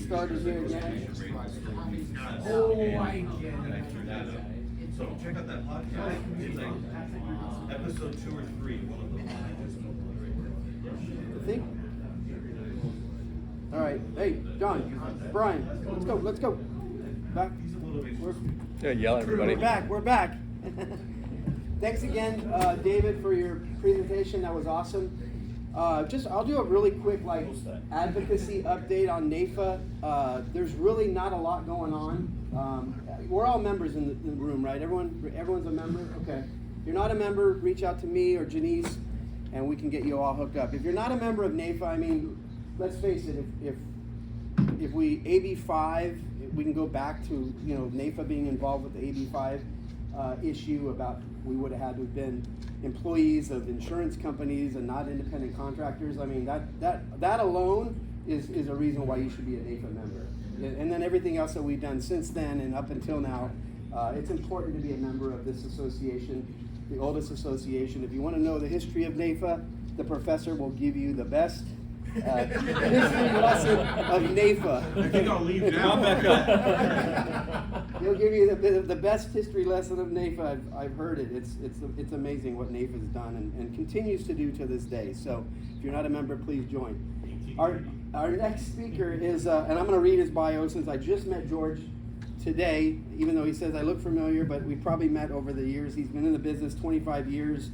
started here again. Oh, I get it. So check out that podcast. It's like episode 2 or 3, one of them. I think. All right. Hey, John, Brian, let's go. Back. Yeah, yell at everybody. We're back. Thanks again, David, for your presentation. That was awesome. I'll do a really quick advocacy update on NAIFA. There's really not a lot going on. We're all members in the room, right? Everyone's a member. Okay. If you're not a member, reach out to me or Janice, and we can get you all hooked up. If you're not a member of NAIFA, I mean, let's face it. If we AB5, we can go back to NAIFA being involved with the AB5 issue about we would have had to have been employees of insurance companies and not independent contractors. I mean, that alone is a reason why you should be a NAIFA member. And then everything else that we've done since then and up until now, it's important to be a member of this association, the oldest association. If you want to know the history of NAIFA, the professor will give you the best history lesson of NAIFA. I think I'll leave now. Come back up. He'll give you the best history lesson of NAIFA. I've heard it. It's amazing what NAIFA has done and continues to do to this day. So if you're not a member, please join. Our next speaker is, and I'm going to read his bio since I just met George today, even though he says I look familiar, but we probably met over the years. He's been in the business 25 years.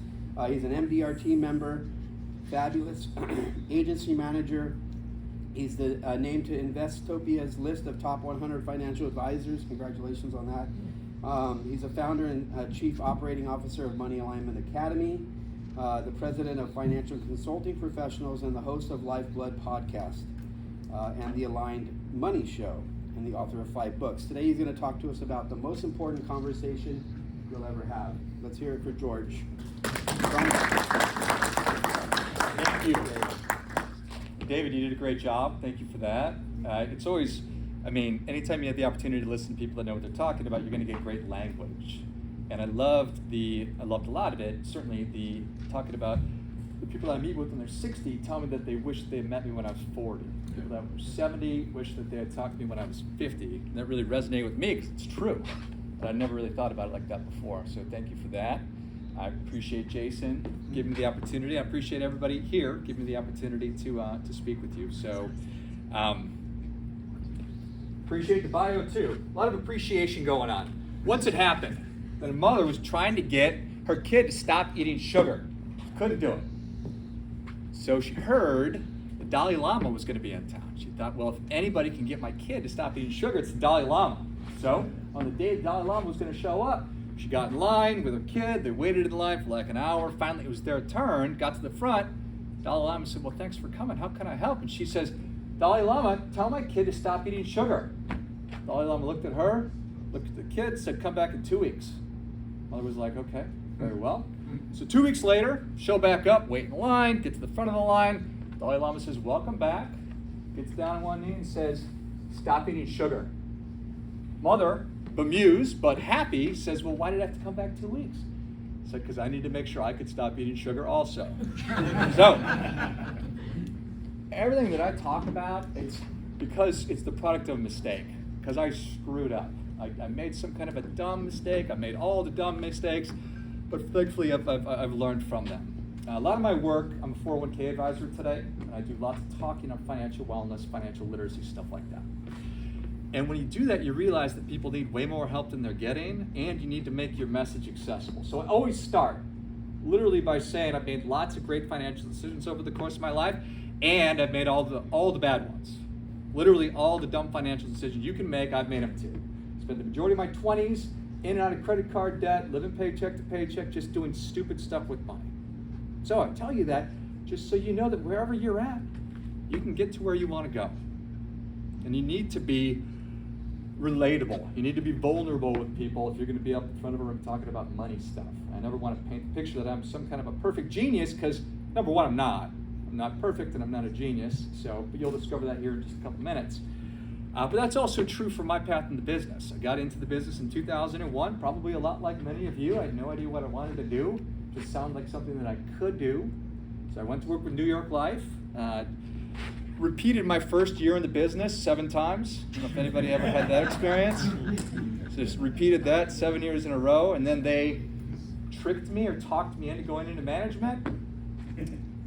He's an MDRT member, fabulous agency manager. He's the named to Investopia's list of top 100 financial advisors. Congratulations on that. He's a founder and chief operating officer of Money Alignment Academy, the president of Financial Consulting Professionals, and the host of Lifeblood Podcast and the Aligned Money Show, and the author of 5 books. Today he's going to talk to us about the most important conversation you'll ever have. Let's hear it for George. Thank you, David. You did a great job. Thank you for that. It's always, anytime you have the opportunity to listen to people that know what they're talking about, you're going to get great language. And I loved a lot of it. Certainly the talking about the people that I meet with when they're 60 tell me that they wish they had met me when I was 40. People that were 70 wish that they had talked to me when I was 50. And that really resonated with me because it's true. But I never really thought about it like that before. So thank you for that. I appreciate Jason giving me the opportunity. I appreciate everybody here giving me the opportunity to speak with you. So appreciate the bio too. A lot of appreciation going on. Once it happened, that a mother was trying to get her kid to stop eating sugar. Couldn't do it. So she heard the Dalai Lama was going to be in town. She thought, well, if anybody can get my kid to stop eating sugar, it's the Dalai Lama. So on the day the Dalai Lama was going to show up, she got in line with her kid. They waited in line for like an hour. Finally, it was their turn. Got to the front. Dalai Lama said, well, thanks for coming. How can I help? And she says, Dalai Lama, tell my kid to stop eating sugar. Dalai Lama looked at her, looked at the kid, said, come back in 2 weeks. Mother was like, okay, very well. So 2 weeks later, show back up, wait in line, get to the front of the line. Dalai Lama says, welcome back. Gets down on one knee and says, stop eating sugar. Mother, bemused but happy, says, well, why did I have to come back 2 weeks? I said, because I need to make sure I could stop eating sugar also. So, everything that I talk about, it's because it's the product of a mistake, because I screwed up. I made some kind of a dumb mistake. I made all the dumb mistakes, but thankfully I've learned from them. A lot of my work, I'm a 401k advisor today, and I do lots of talking on financial wellness, financial literacy, stuff like that. And when you do that, you realize that people need way more help than they're getting, and you need to make your message accessible. So I always start literally by saying I've made lots of great financial decisions over the course of my life, and I've made all the bad ones. Literally all the dumb financial decisions you can make, I've made them too. Spent the majority of my 20s in and out of credit card debt, living paycheck to paycheck, just doing stupid stuff with money. So I tell you that just so you know that wherever you're at, you can get to where you want to go. And you need to be relatable. You need to be vulnerable with people if you're going to be up in front of a room talking about money stuff. I never want to paint the picture that I'm some kind of a perfect genius because, number one, I'm not. I'm not perfect and I'm not a genius. But you'll discover that here in just a couple minutes. But that's also true for my path in the business. I got into the business in 2001, probably a lot like many of you. I had no idea what I wanted to do. It just sounded like something that I could do. So I went to work with New York Life. repeated my first year in the business 7 times. I don't know if anybody ever had that experience. Just repeated that 7 years in a row, and then they tricked me or talked me into going into management.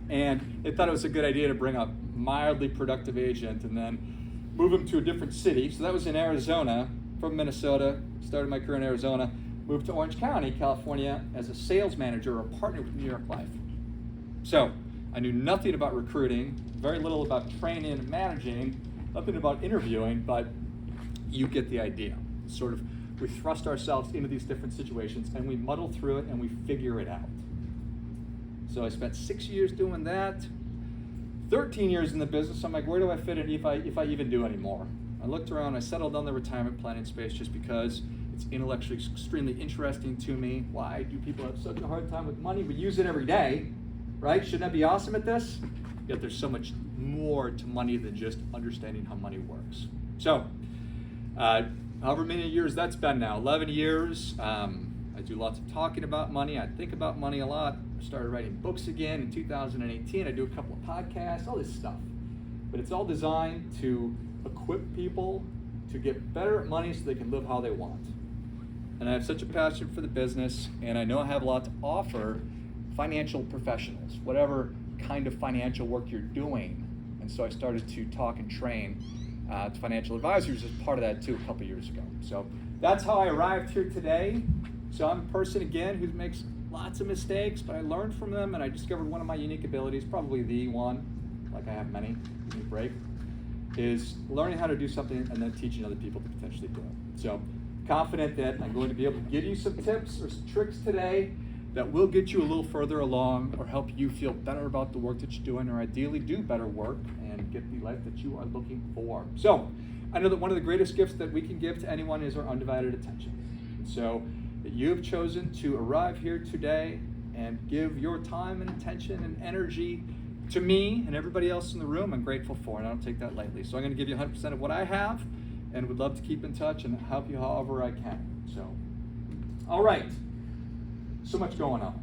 And they thought it was a good idea to bring a mildly productive agent and then move him to a different city. So that was in Arizona, from Minnesota, started my career in Arizona, moved to Orange County, California as a sales manager or partner with New York Life. So I knew nothing about recruiting, very little about training and managing, nothing about interviewing, but you get the idea. Sort of, we thrust ourselves into these different situations and we muddle through it and we figure it out. So I spent 6 years doing that, 13 years in the business. I'm like, where do I fit in if I even do anymore? I looked around, I settled on the retirement planning space just because it's intellectually extremely interesting to me. Why do people have such a hard time with money? We use it every day, right? Shouldn't I be awesome at this? Yet there's so much more to money than just understanding how money works. So, however many years that's been now, 11 years. I do lots of talking about money. I think about money a lot. I started writing books again in 2018. I do a couple of podcasts, all this stuff. But it's all designed to equip people to get better at money so they can live how they want. And I have such a passion for the business, and I know I have a lot to offer financial professionals, whatever kind of financial work you're doing. And so I started to talk and train to financial advisors as part of that too a couple years ago. So that's how I arrived here today. So I'm a person, again, who makes lots of mistakes, but I learned from them, and I discovered one of my unique abilities, probably the one, like I have many, give me a break, is learning how to do something and then teaching other people to potentially do it. So confident that I'm going to be able to give you some tips or some tricks today that will get you a little further along or help you feel better about the work that you're doing, or ideally do better work and get the life that you are looking for. So I know that one of the greatest gifts that we can give to anyone is our undivided attention. And so that you have chosen to arrive here today and give your time and attention and energy to me and everybody else in the room, I'm grateful for, and I don't take that lightly. So I'm going to give you 100% of what I have and would love to keep in touch and help you however I can. So, all right. So much going on.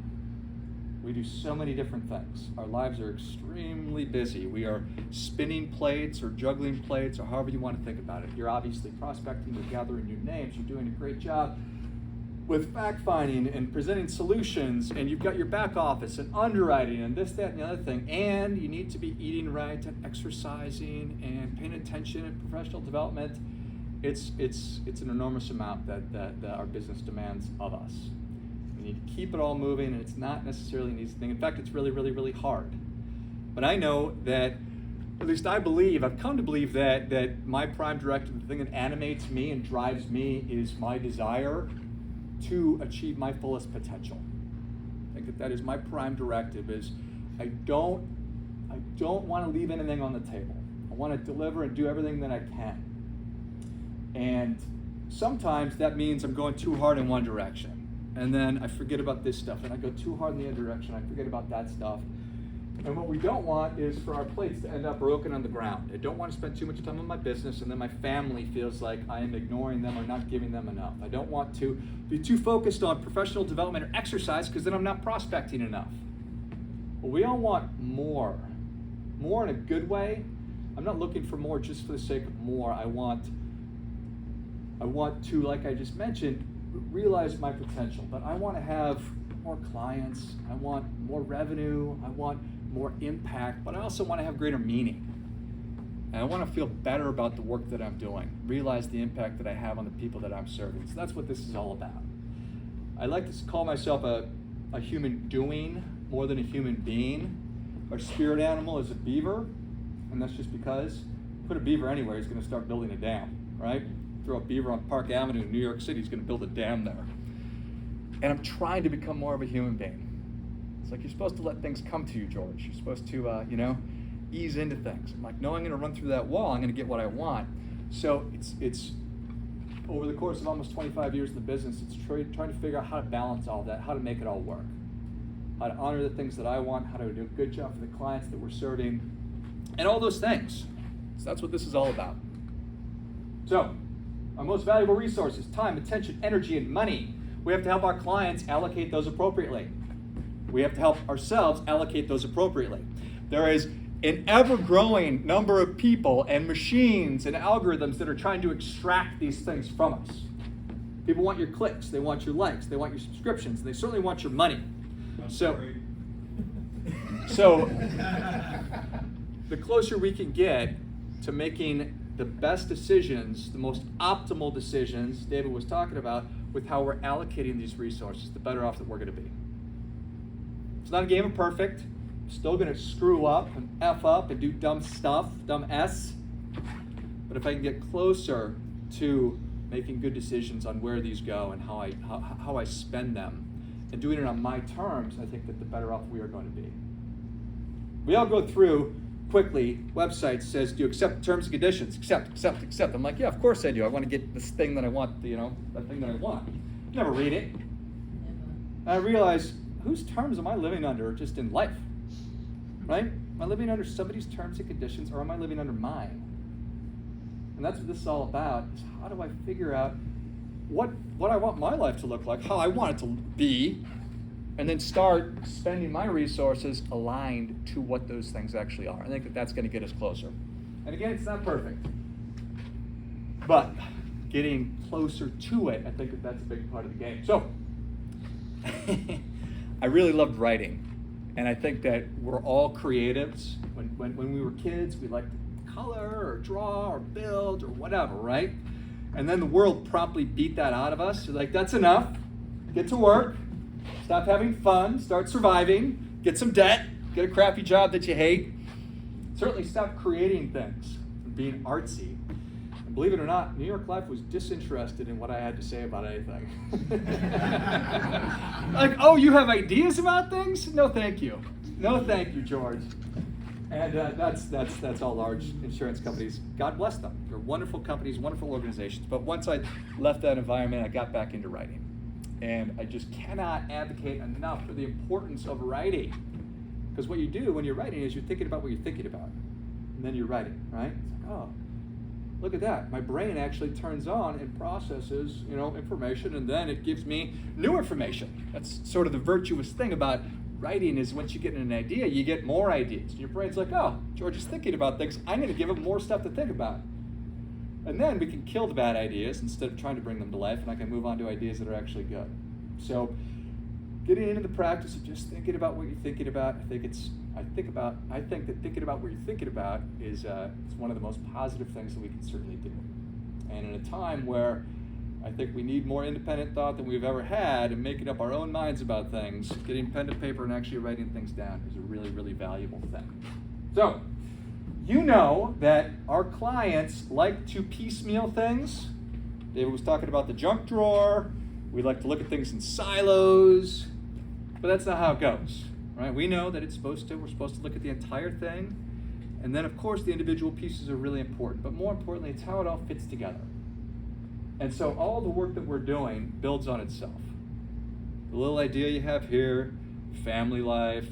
We do so many different things. Our lives are extremely busy. We are spinning plates or juggling plates or however you want to think about it. You're obviously prospecting, you're gathering new names, you're doing a great job with fact-finding and presenting solutions, and you've got your back office and underwriting and this, that, and the other thing, and you need to be eating right and exercising and paying attention and professional development. It's an enormous amount that our business demands of us. We need to keep it all moving, and it's not necessarily an easy thing. In fact, it's really, really, really hard. But I know that, at least I believe, I've come to believe that my prime directive, the thing that animates me and drives me, is my desire to achieve my fullest potential. I think that is my prime directive, is I don't want to leave anything on the table. I want to deliver and do everything that I can. And sometimes that means I'm going too hard in one direction, and then I forget about this stuff, and I go too hard in the other direction, I forget about that stuff. And what we don't want is for our plates to end up broken on the ground. I don't want to spend too much time on my business and then my family feels like I am ignoring them or not giving them enough. I don't want to be too focused on professional development or exercise because then I'm not prospecting enough. But we all want more in a good way. I'm not looking for more just for the sake of more. I want to, like I just mentioned, realize my potential. But I want to have more clients. I want more revenue. I want more impact, but I also want to have greater meaning. And I want to feel better about the work that I'm doing, realize the impact that I have on the people that I'm serving. So that's what this is all about. I like to call myself a human doing more than a human being. Our spirit animal is a beaver, and that's just because put a beaver anywhere, he's going to start building a dam, right? Throw a beaver on Park Avenue in New York City, he's going to build a dam there. And I'm trying to become more of a human being. It's like you're supposed to let things come to you, George. You're supposed to, ease into things. I'm like, no, I'm going to run through that wall. I'm going to get what I want. So it's over the course of almost 25 years in the business, it's trying to figure out how to balance all that, how to make it all work, how to honor the things that I want, how to do a good job for the clients that we're serving, and all those things. So that's what this is all about. So our most valuable resources: time, attention, energy, and money. We have to help our clients allocate those appropriately. We have to help ourselves allocate those appropriately. There is an ever-growing number of people and machines and algorithms that are trying to extract these things from us. People want your clicks, they want your likes, they want your subscriptions, and they certainly want your money. So the closer we can get to making the best decisions, the most optimal decisions David was talking about with how we're allocating these resources, the better off that we're going to be. It's not a game of perfect. I'm still going to screw up and F up and do dumb stuff, dumb S. But if I can get closer to making good decisions on where these go and how I spend them and doing it on my terms, I think that the better off we are going to be. We all go through quickly, website says, do you accept the terms and conditions? Accept. I'm like, yeah, of course I do. I want to get this thing that I want, that thing that I want. Never read it. And I realize, whose terms am I living under just in life? Right? Am I living under somebody's terms and conditions, or am I living under mine? And that's what this is all about, is how do I figure out what I want my life to look like, how I want it to be, and then start spending my resources aligned to what those things actually are. I think that that's going to get us closer. And again, it's not perfect, but getting closer to it, I think that that's a big part of the game. So, I really loved writing, and I think that we're all creatives. When we were kids, we liked to color or draw or build or whatever, right? And then the world promptly beat that out of us. You're like, that's enough. Get to work. Stop having fun. Start surviving. Get some debt. Get a crappy job that you hate. Certainly stop creating things and being artsy. And believe it or not, New York Life was disinterested in what I had to say about anything. Like, oh, you have ideas about things? No, thank you. No, thank you, George. And that's all large insurance companies. God bless them. They're wonderful companies, wonderful organizations. But once I left that environment, I got back into writing. And I just cannot advocate enough for the importance of writing. Because what you do when you're writing is you're thinking about what you're thinking about. And then you're writing, right? It's like, oh, look at that. My brain actually turns on and processes, information, and then it gives me new information. That's sort of the virtuous thing about writing, is once you get an idea, you get more ideas. And your brain's like, oh, George is thinking about things. I'm going to give him more stuff to think about. And then we can kill the bad ideas instead of trying to bring them to life, and I can move on to ideas that are actually good. So getting into the practice of just thinking about what you're thinking about, I think that thinking about what you're thinking about is it's one of the most positive things that we can certainly do. And in a time where I think we need more independent thought than we've ever had, and making up our own minds about things, getting pen to paper and actually writing things down is a really, really valuable thing. So, you know that our clients like to piecemeal things. David was talking about the junk drawer. We like to look at things in silos, but that's not how it goes, right? We know that we're supposed to look at the entire thing, and then of course the individual pieces are really important, but more importantly, it's how it all fits together. And so all the work that we're doing builds on itself. The little idea you have here, family life,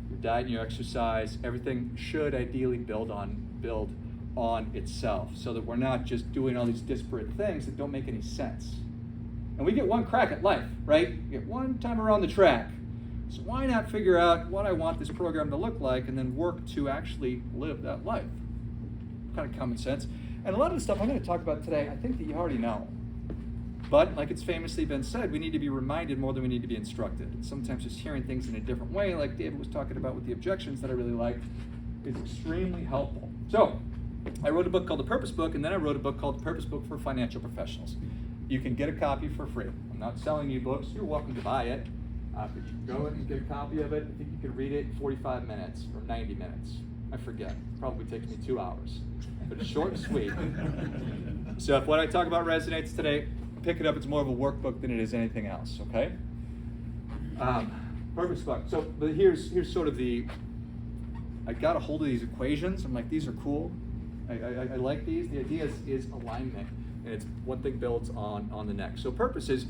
your diet and your exercise, everything should ideally build on itself, so that we're not just doing all these disparate things that don't make any sense. And we get one crack at life, right? We get one time around the track. So why not figure out what I want this program to look like and then work to actually live that life? Kind of common sense. And a lot of the stuff I'm going to talk about today, I think that you already know. But like it's famously been said, we need to be reminded more than we need to be instructed. And sometimes just hearing things in a different way, like David was talking about with the objections that I really liked, is extremely helpful. So I wrote a book called The Purpose Book, and then I wrote a book called The Purpose Book for Financial Professionals. You can get a copy for free. I'm not selling you books. You're welcome to buy it. But you can go and get a copy of it. I think you can read it in 45 minutes or 90 minutes. I forget. It probably takes me 2 hours. But it's short and sweet. So if what I talk about resonates today, pick it up. It's more of a workbook than it is anything else, okay? Purpose book. So but here's sort of I got a hold of these equations. I'm like, these are cool. I like these. The idea is alignment. And it's one thing builds on the next. So purpose is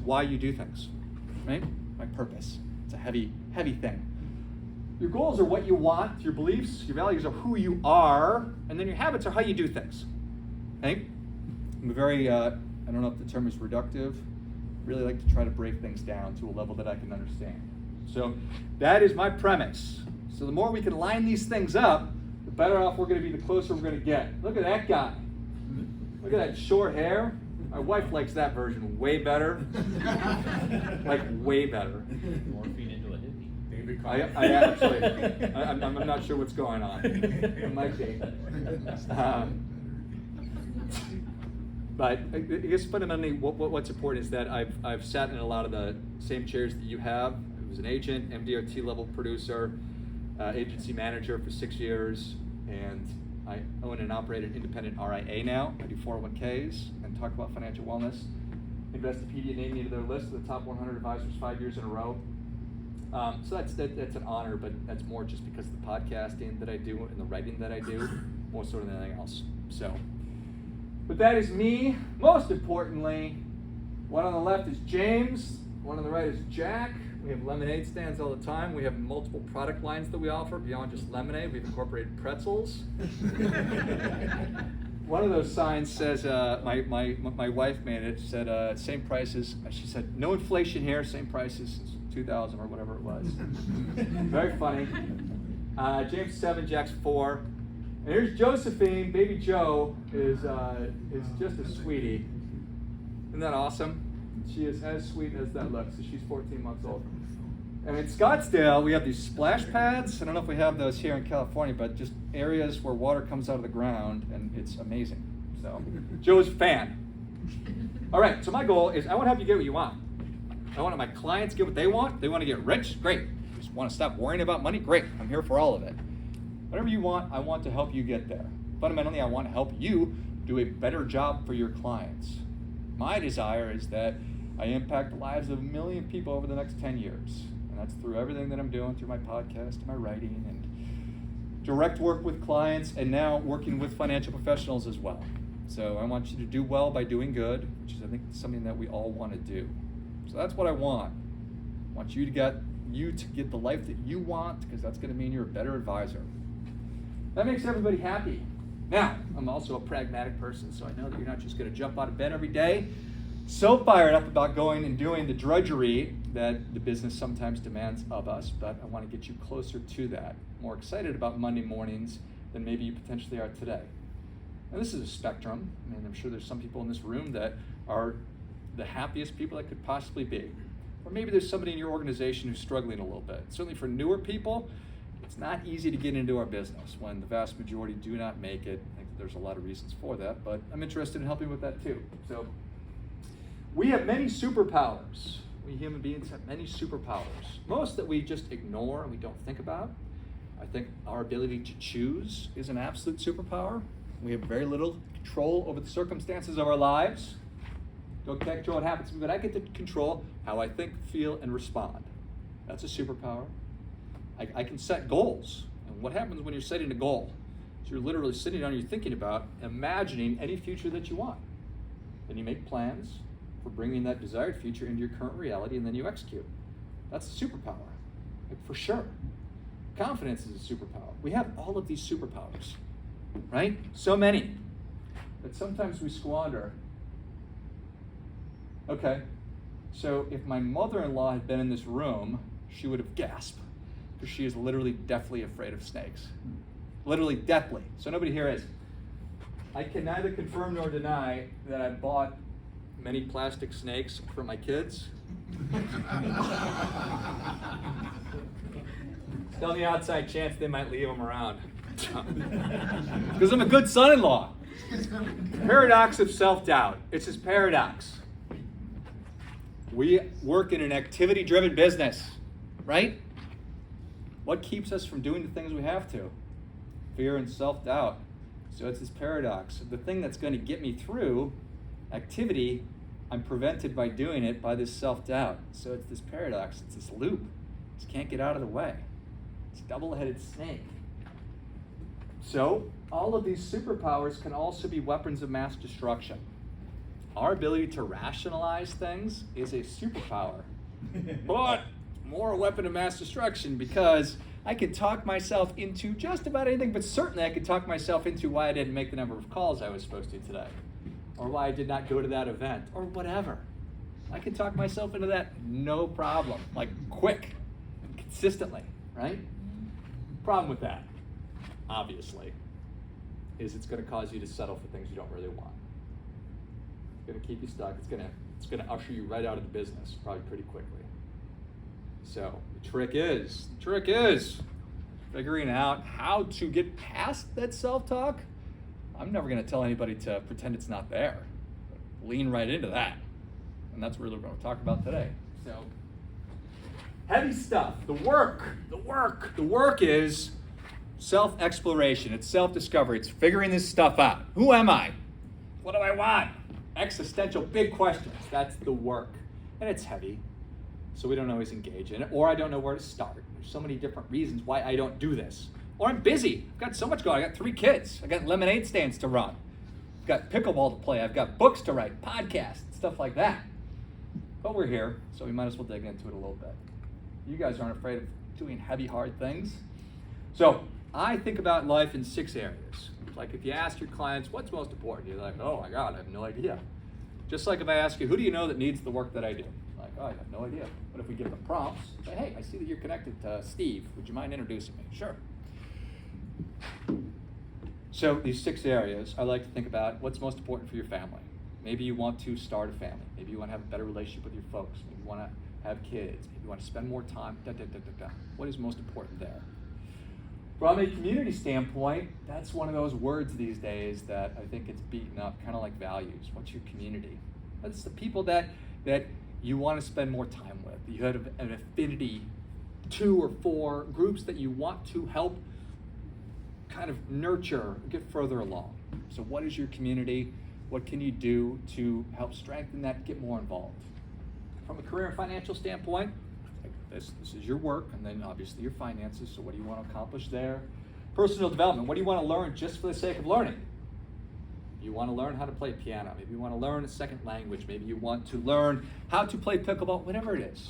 why you do things, right? My purpose. It's a heavy thing. Your goals are what you want. Your beliefs, your values are who you are. And then your habits are how you do things, okay? I'm very, I don't know if the term is reductive. Really like to try to break things down to a level that I can understand. So that is my premise. So the more we can line these things up, the better off we're going to be, the closer we're going to get. Look at that guy. Look at that short hair. My wife likes that version way better. Like, way better. Morphine into a hippie. I actually, I'm not sure what's going on. It might be. But I guess fundamentally what's important is that I've sat in a lot of the same chairs that you have. I was an agent, MDRT level producer, agency manager for 6 years, and I own and operate an independent RIA now. I do 401ks and talk about financial wellness. Investopedia named me to their list of the top 100 advisors 5 years in a row. So that's an honor, but that's more just because of the podcasting that I do and the writing that I do, more so than anything else. So, but that is me. Most importantly, one on the left is James, one on the right is Jack. We have lemonade stands all the time. We have multiple product lines that we offer beyond just lemonade. We've incorporated pretzels. One of those signs says, my wife made it, said same prices. She said, no inflation here, same prices since 2000 or whatever it was. Very funny. James 7, Jack's 4. And here's Josephine. Baby Joe is just a sweetie. Isn't that awesome? She is as sweet as that looks. So she's 14 months old. And in Scottsdale, we have these splash pads. I don't know if we have those here in California, but just areas where water comes out of the ground, and it's amazing. So, Joe's a fan. All right, so my goal is I want to help you get what you want. I want my clients get what they want. They want to get rich? Great. Just want to stop worrying about money? Great. I'm here for all of it. Whatever you want, I want to help you get there. Fundamentally, I want to help you do a better job for your clients. My desire is that I impact the lives of 1 million people over the next 10 years. And that's through everything that I'm doing, through my podcast, my writing, and direct work with clients, and now working with financial professionals as well. So I want you to do well by doing good, which is, I think, something that we all want to do. So that's what I want. I want you to get the life that you want, because that's going to mean you're a better advisor. That makes everybody happy. Now, I'm also a pragmatic person, so I know that you're not just going to jump out of bed every day so fired up about going and doing the drudgery that the business sometimes demands of us, but I want to get you closer to that, more excited about Monday mornings than maybe you potentially are today. And this is a spectrum. I mean, I'm sure there's some people in this room that are the happiest people that could possibly be. Or maybe there's somebody in your organization who's struggling a little bit. Certainly for newer people, it's not easy to get into our business when the vast majority do not make it. I think there's a lot of reasons for that, but I'm interested in helping with that too. So we have many superpowers. We human beings have many superpowers. Most that we just ignore and we don't think about. I think our ability to choose is an absolute superpower. We have very little control over the circumstances of our lives. Don't control what happens to me, but I get to control how I think, feel, and respond. That's a superpower. I can set goals. And what happens when you're setting a goal? So you're literally sitting down, you're thinking about, imagining any future that you want. Then you make plans for bringing that desired future into your current reality, and then you execute. That's a superpower, like, for sure. Confidence is a superpower. We have all of these superpowers, right? So many that sometimes we squander. Okay, so if my mother-in-law had been in this room, she would have gasped, because she is literally deathly afraid of snakes. Literally deathly. So nobody here is. I can neither confirm nor deny that I bought many plastic snakes for my kids. Still on the outside chance they might leave them around. Because I'm a good son-in-law. Paradox of self-doubt. It's his paradox. We work in an activity-driven business, right? What keeps us from doing the things we have to? Fear and self-doubt. So it's this paradox. The thing that's going to get me through activity, I'm prevented by doing it by this self-doubt. So it's this paradox. It's this loop. Just can't get out of the way. It's a double-headed snake. So all of these superpowers can also be weapons of mass destruction. Our ability to rationalize things is a superpower, but more a weapon of mass destruction, because I could talk myself into just about anything, but certainly I could talk myself into why I didn't make the number of calls I was supposed to today, or why I did not go to that event, or whatever. I could talk myself into that no problem, like quick, consistently, right? Problem with that, obviously, is it's going to cause you to settle for things you don't really want. It's going to keep you stuck. It's going to usher you right out of the business probably pretty quickly. So the trick is figuring out how to get past that self-talk. I'm never going to tell anybody to pretend it's not there. Lean right into that. And that's really what we're going to talk about today. So heavy stuff, the work is self-exploration. It's self-discovery. It's figuring this stuff out. Who am I? What do I want? Existential big questions. That's the work. And it's heavy, so we don't always engage in it, or I don't know where to start. There's so many different reasons why I don't do this. Or I'm busy. I've got so much going. I got 3 kids. I got lemonade stands to run. I've got pickleball to play. I've got books to write, podcasts, stuff like that. But we're here, so we might as well dig into it a little bit. You guys aren't afraid of doing heavy, hard things. So I think about life in 6 areas. Like if you ask your clients, what's most important? You're like, oh my God, I have no idea. Just like if I ask you, who do you know that needs the work that I do? Like, oh, I have no idea. But if we give them prompts, say, hey, I see that you're connected to Steve. Would you mind introducing me? Sure. So these 6 areas, I like to think about what's most important for your family. Maybe you want to start a family. Maybe you want to have a better relationship with your folks. Maybe you want to have kids. Maybe you want to spend more time. What is most important there? From a community standpoint, that's one of those words these days that I think gets beaten up, kind of like values. What's your community? That's the people that you want to spend more time with. You have an affinity, 2 or 4 groups that you want to help kind of nurture, get further along. So what is your community? What can you do to help strengthen that, get more involved? From a career and financial standpoint, this is your work, and then obviously your finances, so what do you want to accomplish there? Personal development, what do you want to learn just for the sake of learning? You want to learn how to play piano, maybe you want to learn a second language, maybe you want to learn how to play pickleball, whatever it is.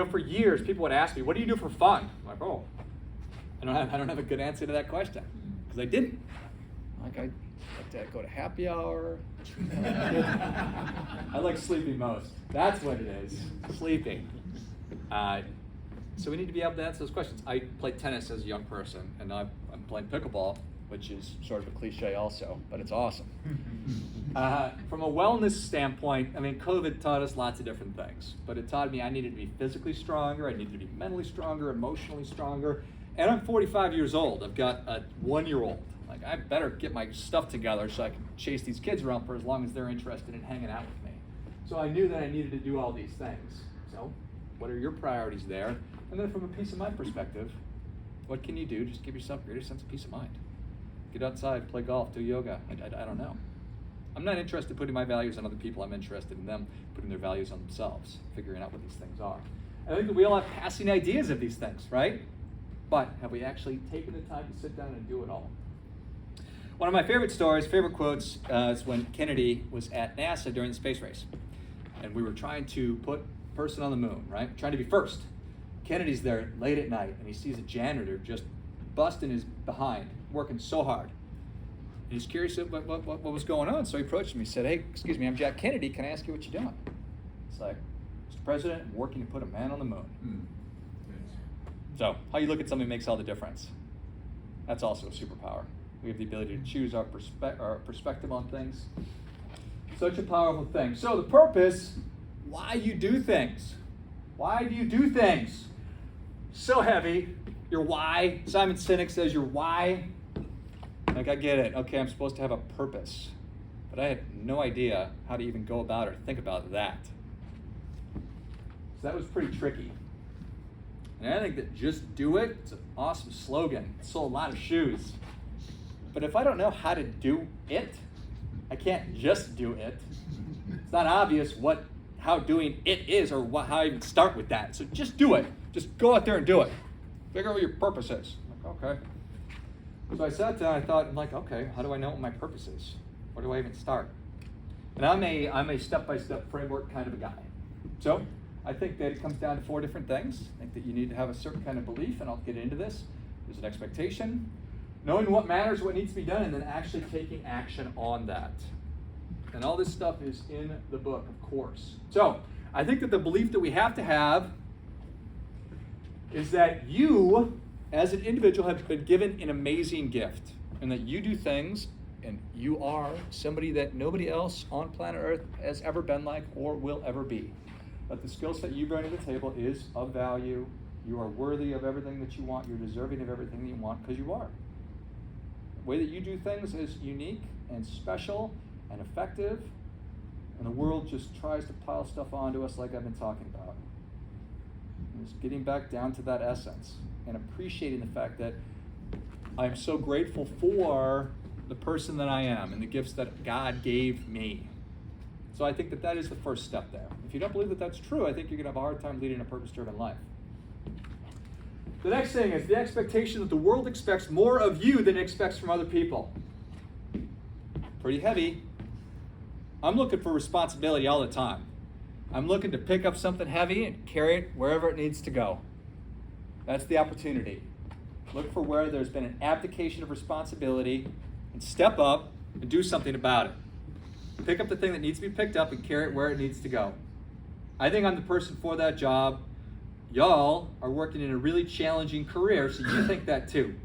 For years, people would ask me, what do you do for fun? I'm like, oh, I don't have a good answer to that question, because I didn't. Like, I like to go to happy hour. I like sleeping most. That's what it is, sleeping. So we need to be able to answer those questions. I played tennis as a young person, and now I'm playing pickleball, which is sort of a cliche also, but it's awesome. From a wellness standpoint, COVID taught us lots of different things, but it taught me I needed to be physically stronger, I needed to be mentally stronger, emotionally stronger, and I'm 45 years old. I've got a 1-year-old. Like, I better get my stuff together so I can chase these kids around for as long as they're interested in hanging out with me. So I knew that I needed to do all these things. So what are your priorities there? And then from a peace of mind perspective, what can you do? Just give yourself a greater sense of peace of mind. Get outside, play golf, do yoga. I don't know. I'm not interested in putting my values on other people. I'm interested in them putting their values on themselves, figuring out what these things are. I think that we all have passing ideas of these things, right? But have we actually taken the time to sit down and do it all? One of my favorite quotes is when Kennedy was at NASA during the space race. And we were trying to put a person on the moon, right? Trying to be first. Kennedy's there late at night, and he sees a janitor just busting his behind, working so hard. And he's curious what was going on, so he approached him. He said, hey, excuse me, I'm Jack Kennedy. Can I ask you what you're doing? It's like, Mr. President, I'm working to put a man on the moon. So how you look at something makes all the difference. That's also a superpower. We have the ability to choose our perspective on things. Such a powerful thing. So the purpose, why you do things. Why do you do things? So heavy. Your why. Simon Sinek says your why. Like, I get it. Okay, I'm supposed to have a purpose. But I had no idea how to even go about or think about that. So that was pretty tricky. And I think that just do it, it's an awesome slogan. It sold a lot of shoes. But if I don't know how to do it, I can't just do it. It's not obvious how doing it is or how I even start with that. So just do it. Just go out there and do it. Figure out what your purpose is. I'm like, okay. So I sat down, I thought, okay, how do I know what my purpose is? Where do I even start? And I'm a step-by-step framework kind of a guy. So I think that it comes down to 4 different things. I think that you need to have a certain kind of belief, and I'll get into this. There's an expectation, knowing what matters, what needs to be done, and then actually taking action on that. And all this stuff is in the book, of course. So I think that the belief that we have to have is that you as an individual, have been given an amazing gift, and that you do things, and you are somebody that nobody else on planet Earth has ever been like or will ever be. But the skill set you bring to the table is of value. You are worthy of everything that you want. You're deserving of everything that you want because you are. The way that you do things is unique and special and effective, and the world just tries to pile stuff onto us like I've been talking about. And it's getting back down to that essence and appreciating the fact that I'm so grateful for the person that I am and the gifts that God gave me. So I think that that is the first step there. If you don't believe that that's true, I think you're going to have a hard time leading a purpose-driven life. The next thing is the expectation that the world expects more of you than it expects from other people. Pretty heavy. I'm looking for responsibility all the time. I'm looking to pick up something heavy and carry it wherever it needs to go. That's the opportunity. Look for where there's been an abdication of responsibility and step up and do something about it. Pick up the thing that needs to be picked up and carry it where it needs to go. I think I'm the person for that job. Y'all are working in a really challenging career, so you think that too.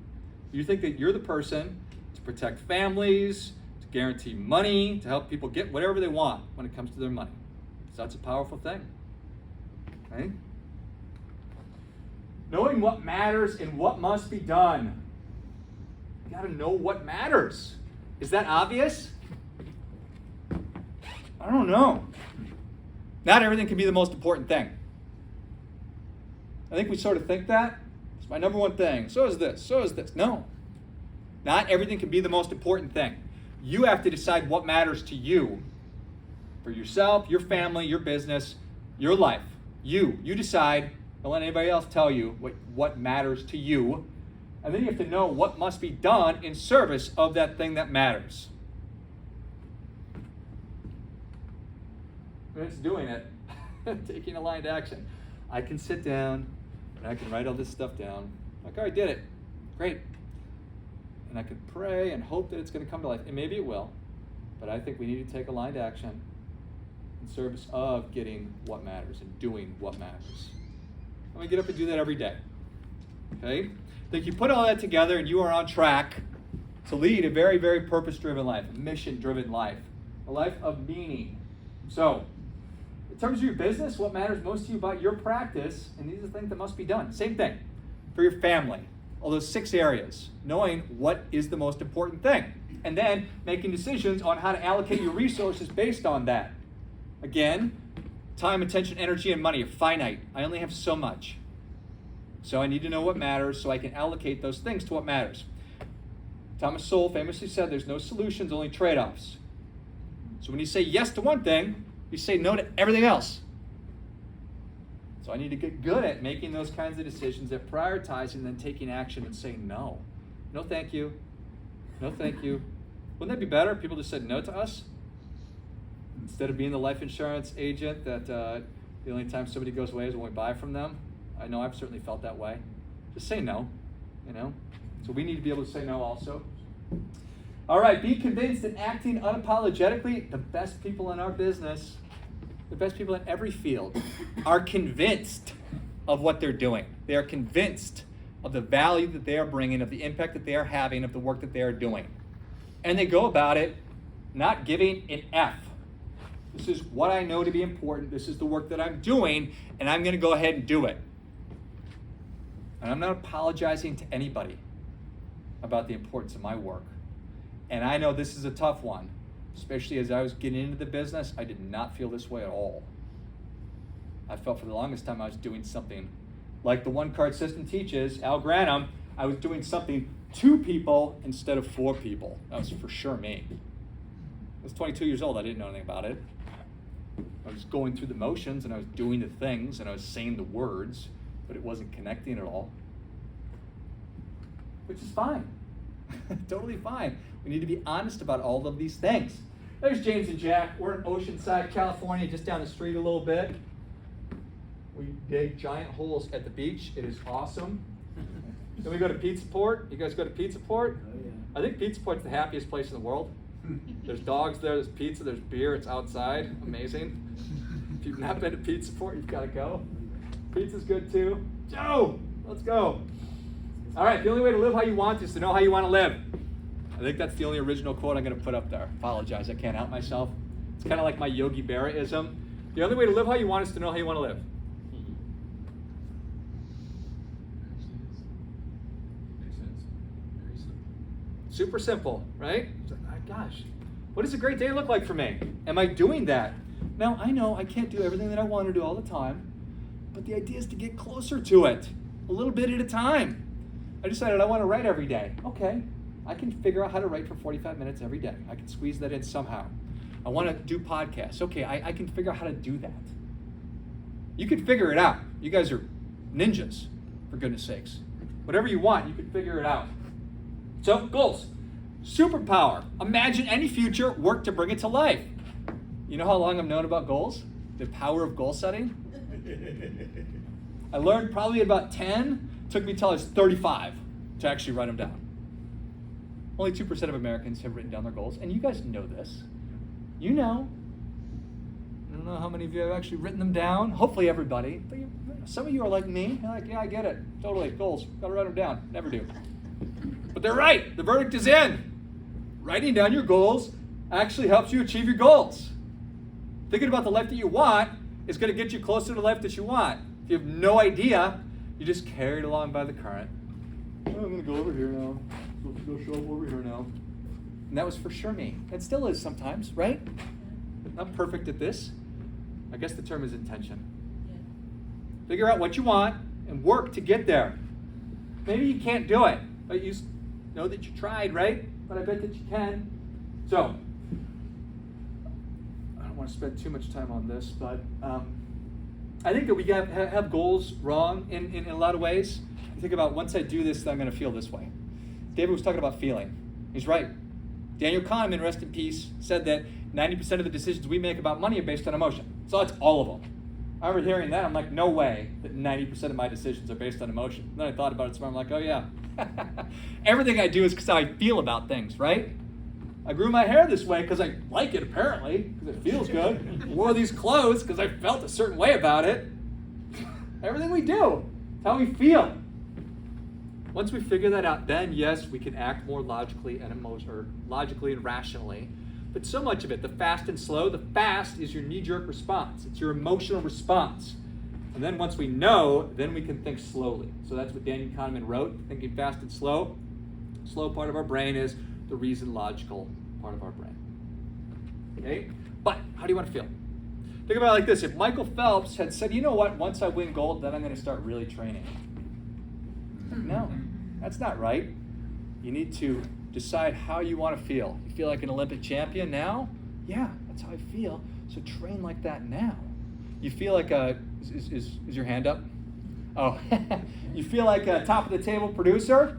You think that you're the person to protect families, to guarantee money, to help people get whatever they want when it comes to their money. So that's a powerful thing. Right? Knowing what matters and what must be done. You gotta know what matters. Is that obvious? I don't know. Not everything can be the most important thing. I think we sort of think that. It's my number one thing. So is this. So is this. No. Not everything can be the most important thing. You have to decide what matters to you. For yourself, your family, your business, your life. You decide. Don't let anybody else tell you what matters to you. And then you have to know what must be done in service of that thing that matters. And it's doing it. Taking aligned action. I can sit down and I can write all this stuff down. Like, oh, I did it. Great. And I can pray and hope that it's going to come to life. And maybe it will. But I think we need to take aligned action in service of getting what matters and doing what matters. I'm going to get up and do that every day. Okay? I think you put all that together and you are on track to lead a very, very purpose-driven life, a mission-driven life, a life of meaning. So, in terms of your business, what matters most to you about your practice, and these are things that must be done. Same thing for your family. All those 6 areas, knowing what is the most important thing, and then making decisions on how to allocate your resources based on that. Again, time, attention, energy, and money are finite. I only have so much. So I need to know what matters so I can allocate those things to what matters. Thomas Sowell famously said there's no solutions, only trade-offs. So when you say yes to one thing, you say no to everything else. So I need to get good at making those kinds of decisions, at prioritizing, then taking action and saying no. No thank you. No thank you. Wouldn't that be better if people just said no to us? Instead of being the life insurance agent that the only time somebody goes away is when we buy from them. I know I've certainly felt that way. Just say no, you know. So we need to be able to say no also. All right, be convinced and acting unapologetically. The best people in our business, the best people in every field, are convinced of what they're doing. They are convinced of the value that they are bringing, of the impact that they are having, of the work that they are doing. And they go about it not giving an F. This is what I know to be important. This is the work that I'm doing, and I'm going to go ahead and do it. And I'm not apologizing to anybody about the importance of my work. And I know this is a tough one, especially as I was getting into the business. I did not feel this way at all. I felt for the longest time I was doing something like the one-card system teaches, Al Granum, I was doing something to people instead of for people. That was for sure me. I was 22 years old. I didn't know anything about it. I was going through the motions, and I was doing the things, and I was saying the words, but it wasn't connecting at all. Which is fine. Totally fine. We need to be honest about all of these things. There's James and Jack. We're in Oceanside, California, just down the street a little bit. We dig giant holes at the beach. It is awesome. Then we go to Pizza Port. You guys go to Pizza Port? Oh, yeah. I think Pizza Port's the happiest place in the world. There's dogs there, there's pizza, there's beer, it's outside. Amazing. If you've not been to Pizza Port, you've got to go. Pizza's good too. Joe, let's go. All right, the only way to live how you want is to know how you want to live. I think that's the only original quote I'm going to put up there. Apologize, I can't help myself. It's kind of like my Yogi Berra-ism. The only way to live how you want is to know how you want to live. Makes sense. Very simple. Super simple, right? Gosh, what does a great day look like for me? Am I doing that? Now, I know I can't do everything that I want to do all the time, but the idea is to get closer to it, a little bit at a time. I decided I want to write every day. Okay, I can figure out how to write for 45 minutes every day. I can squeeze that in somehow. I want to do podcasts. Okay, I can figure out how to do that. You can figure it out. You guys are ninjas, for goodness sakes. Whatever you want, you can figure it out. So, goals. Superpower. Imagine any future, work to bring it to life. You know how long I've known about goals? The power of goal setting? I learned probably at about 10. Took me till I was 35 to actually write them down. Only 2% of Americans have written down their goals, and you guys know this. You know. I don't know how many of you have actually written them down. Hopefully everybody. But some of you are like me. You're like, yeah, I get it. Totally. Goals. Got to write them down. Never do. But they're right. The verdict is in. Writing down your goals actually helps you achieve your goals. Thinking about the life that you want is going to get you closer to the life that you want. If you have no idea, you're just carried along by the current. Oh, I'm going to go over here now. Let's go show up over here now. And that was for sure me. It still is sometimes, right? Not perfect at this. I guess the term is intention. Figure out what you want and work to get there. Maybe you can't do it, but you know that you tried, right? But I bet that you can. So, I don't want to spend too much time on this, but I think that we have goals wrong in a lot of ways. You think about, once I do this, then I'm going to feel this way. David was talking about feeling. He's right. Daniel Kahneman, rest in peace, said that 90% of the decisions we make about money are based on emotion. So that's all of them. I remember hearing that, I'm like, no way that 90% of my decisions are based on emotion. And then I thought about it some more, I'm like, oh yeah. Everything I do is because how I feel about things, right? I grew my hair this way because I like it, apparently, because it feels good. I wore these clothes because I felt a certain way about it. Everything we do, it's how we feel. Once we figure that out, then yes, we can act more logically and rationally. But so much of it, the fast and slow, the fast is your knee-jerk response. It's your emotional response. And then once we know, then we can think slowly. So that's what Daniel Kahneman wrote, thinking fast and slow. Slow part of our brain is the reason logical part of our brain. Okay? But how do you want to feel? Think about it like this. If Michael Phelps had said, you know what, once I win gold, then I'm going to start really training. No, that's not right. You need to decide how you want to feel. You feel like an Olympic champion now? Yeah, that's how I feel. So train like that now. You feel like is your hand up? Oh, you feel like a top of the table producer?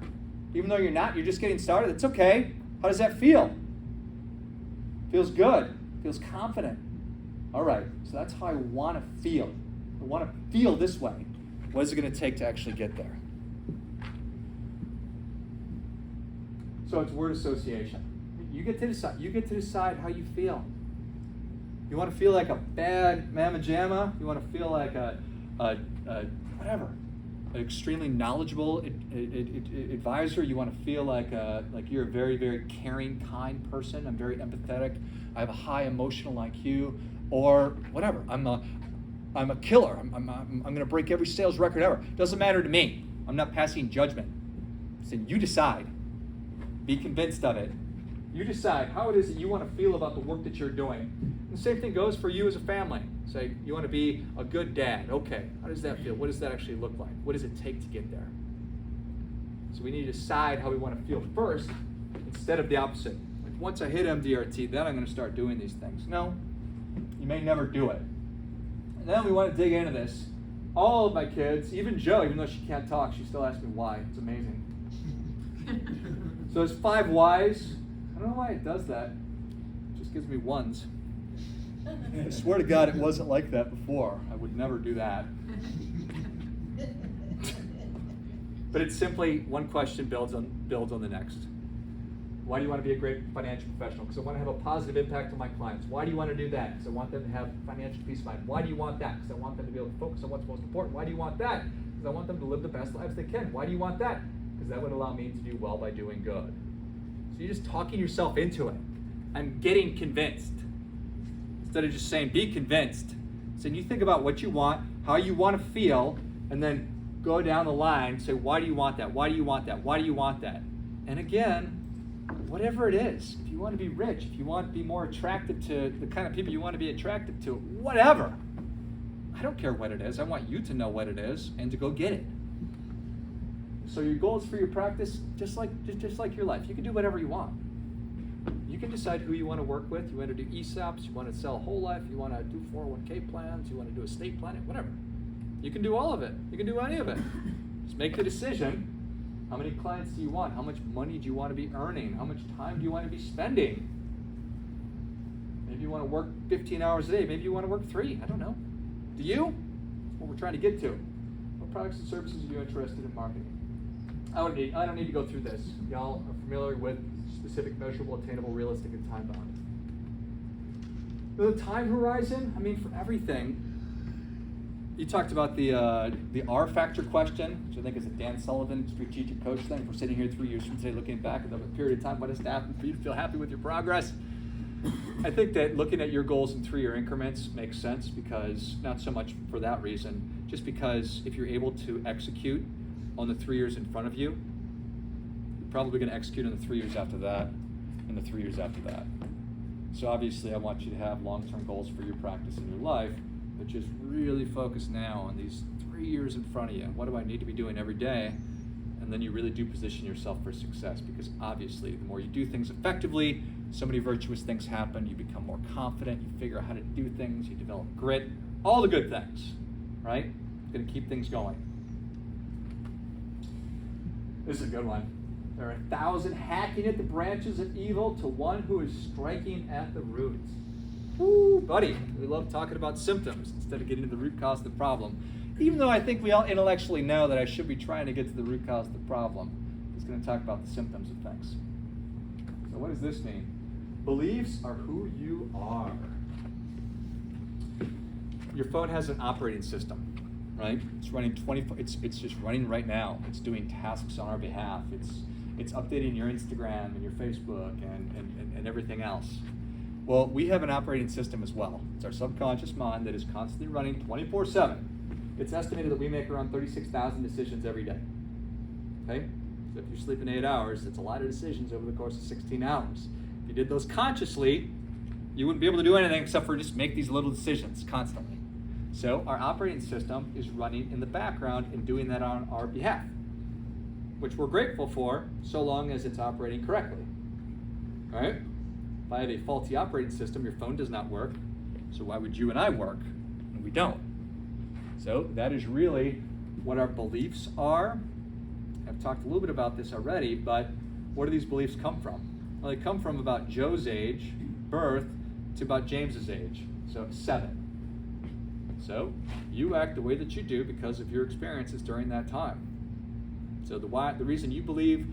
Even though you're not, you're just getting started. It's okay. How does that feel? Feels good. Feels confident. All right, so that's how I want to feel. I want to feel this way. What is it going to take to actually get there? So it's word association. You get to decide. You get to decide how you feel. You want to feel like a bad mamma jamma? You want to feel like whatever, an extremely knowledgeable advisor? You want to feel like you're a very, very caring, kind person. I'm very empathetic. I have a high emotional IQ, or whatever. I'm a killer. I'm going to break every sales record ever. Doesn't matter to me. I'm not passing judgment. So you decide. Be convinced of it. You decide how it is that you want to feel about the work that you're doing. And the same thing goes for you as a family. Say, you want to be a good dad. Okay, how does that feel? What does that actually look like? What does it take to get there? So we need to decide how we want to feel first instead of the opposite. Like, once I hit MDRT, then I'm going to start doing these things. No, you may never do it. And then we want to dig into this. All of my kids, even Jo, even though she can't talk, she still asks me why. It's amazing. So there's 5 whys. I don't know why it does that. It just gives me ones. I swear to God, it wasn't like that before. I would never do that. But it's simply one question builds on the next. Why do you want to be a great financial professional? Because I want to have a positive impact on my clients. Why do you want to do that? Because I want them to have financial peace of mind. Why do you want that? Because I want them to be able to focus on what's most important. Why do you want that? Because I want them to live the best lives they can. Why do you want that? because that would allow me to do well by doing good. So you're just talking yourself into it. I'm getting convinced. Instead of just saying, be convinced. So you think about what you want, how you want to feel, and then go down the line and say, why do you want that? Why do you want that? Why do you want that? And again, whatever it is, if you want to be rich, if you want to be more attractive to the kind of people you want to be attractive to, whatever. I don't care what it is. I want you to know what it is and to go get it. So your goals for your practice, just like your life, you can do whatever you want. You can decide who you want to work with. You want to do ESOPs, you want to sell whole life, you want to do 401k plans, you want to do estate planning, whatever. You can do all of it. You can do any of it. Just make the decision. How many clients do you want? How much money do you want to be earning? How much time do you want to be spending? Maybe you want to work 15 hours a day. Maybe you want to work 3. I don't know. Do you? That's what we're trying to get to. What products and services are you interested in marketing? I don't need to go through this. Y'all are familiar with specific, measurable, attainable, realistic, and time-bound. The time horizon, I mean, for everything, you talked about the R factor question, which I think is a Dan Sullivan strategic coach thing. If we're sitting here 3 years from today looking back at the period of time, what has to happen for you to feel happy with your progress? I think that looking at your goals in 3-year increments makes sense, because not so much for that reason, just because if you're able to execute on the 3 years in front of you, you're probably going to execute on the 3 years after that and the 3 years after that. So obviously I want you to have long-term goals for your practice and your life, but just really focus now on these 3 years in front of you. What do I need to be doing every day? And then you really do position yourself for success, because obviously the more you do things effectively, so many virtuous things happen. You become more confident, you figure out how to do things, you develop grit, all the good things, right? It's going to keep things going. This is a good one. There are 1,000 hacking at the branches of evil to one who is striking at the roots. Woo, buddy, we love talking about symptoms instead of getting to the root cause of the problem. Even though I think we all intellectually know that I should be trying to get to the root cause of the problem, I'm just going to talk about the symptoms of things. So what does this mean? Beliefs are who you are. Your phone has an operating system, right? It's running it's just running right now. It's doing tasks on our behalf. It's updating your Instagram and your Facebook and everything else. Well, we have an operating system as well. It's our subconscious mind that is constantly running 24/7. It's estimated that we make around 36,000 decisions every day. Okay? So if you're sleeping 8 hours, that's a lot of decisions over the course of 16 hours. If you did those consciously, you wouldn't be able to do anything except for just make these little decisions constantly. So our operating system is running in the background and doing that on our behalf, which we're grateful for so long as it's operating correctly. All right? If I have a faulty operating system, your phone does not work, so why would you and I work? And we don't. So that is really what our beliefs are. I've talked a little bit about this already, but where do these beliefs come from? Well, they come from about Joe's age, birth, to about James's age, so 7. So you act the way that you do because of your experiences during that time. So the reason you believe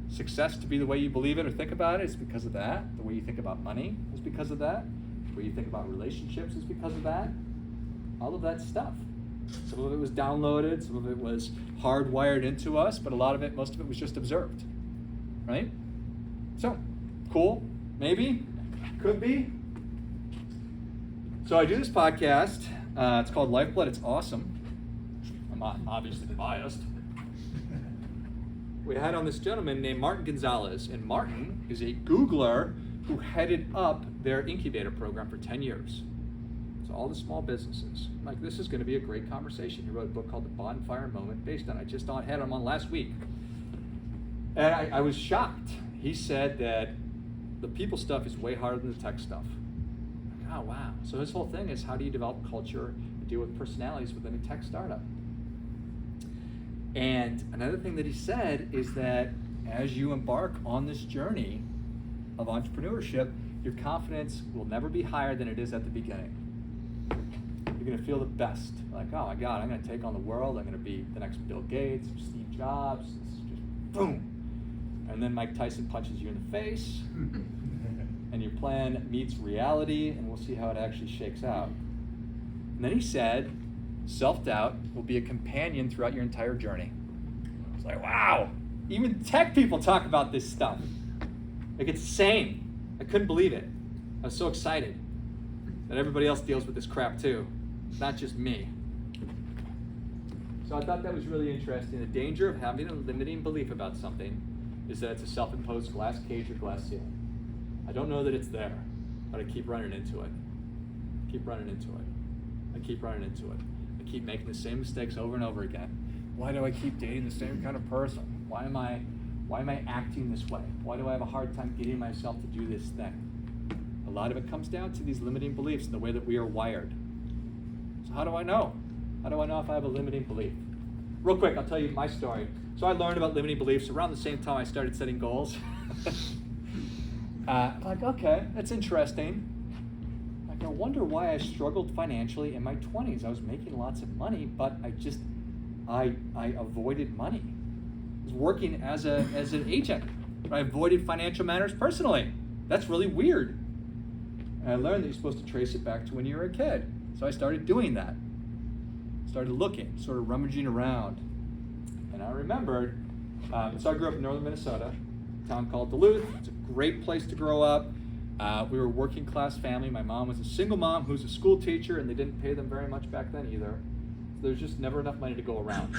success to be the way you believe it or think about it is because of that. The way you think about money is because of that. The way you think about relationships is because of that. All of that stuff. Some of it was downloaded, some of it was hardwired into us, but most of it was just observed, right? So, cool, maybe, could be. So I do this podcast, it's called Lifeblood, it's awesome. I'm not obviously biased. We had on this gentleman named Martin Gonzalez, and Martin is a Googler who headed up their incubator program for 10 years. So all the small businesses. Like, this is going to be a great conversation. He wrote a book called The Bonfire Moment based on it. I just had him on last week. And I was shocked. He said that the people stuff is way harder than the tech stuff. Like, oh, wow. So his whole thing is, how do you develop culture and deal with personalities within a tech startup? And another thing that he said is that as you embark on this journey of entrepreneurship, your confidence will never be higher than it is at the beginning. You're going to feel the best. Like, oh my God, I'm going to take on the world. I'm going to be the next Bill Gates, Steve Jobs. It's just boom. And then Mike Tyson punches you in the face, and your plan meets reality, and we'll see how it actually shakes out. And then he said, self-doubt will be a companion throughout your entire journey. It's like, wow, Even tech people talk about this stuff. Like, it's insane. I couldn't believe it. I was so excited that everybody else deals with this crap too, not just me. So I thought that was really interesting. The danger of having a limiting belief about something is that it's a self-imposed glass cage or glass ceiling. I don't know that it's there, but I keep running into it. I keep running into it. I keep running into it. I keep making the same mistakes over and over again. Why do I keep dating the same kind of person? Why am I acting this way? Why do I have a hard time getting myself to do this thing? A lot of it comes down to these limiting beliefs and the way that we are wired. So how do I know? How do I know if I have a limiting belief? Real quick, I'll tell you my story. So I learned about limiting beliefs around the same time I started setting goals. Like, okay, that's interesting. Like, I wonder why I struggled financially in my 20s. I was making lots of money, but I avoided money. I was working as an agent. I avoided financial matters personally. That's really weird. And I learned that you're supposed to trace it back to when you were a kid. So I started doing that. Started looking, sort of rummaging around. And I remembered, so I grew up in northern Minnesota, a town called Duluth. It's a great place to grow up. We were a working class family. My mom was a single mom who was a school teacher, and they didn't pay them very much back then either. So there's just never enough money to go around.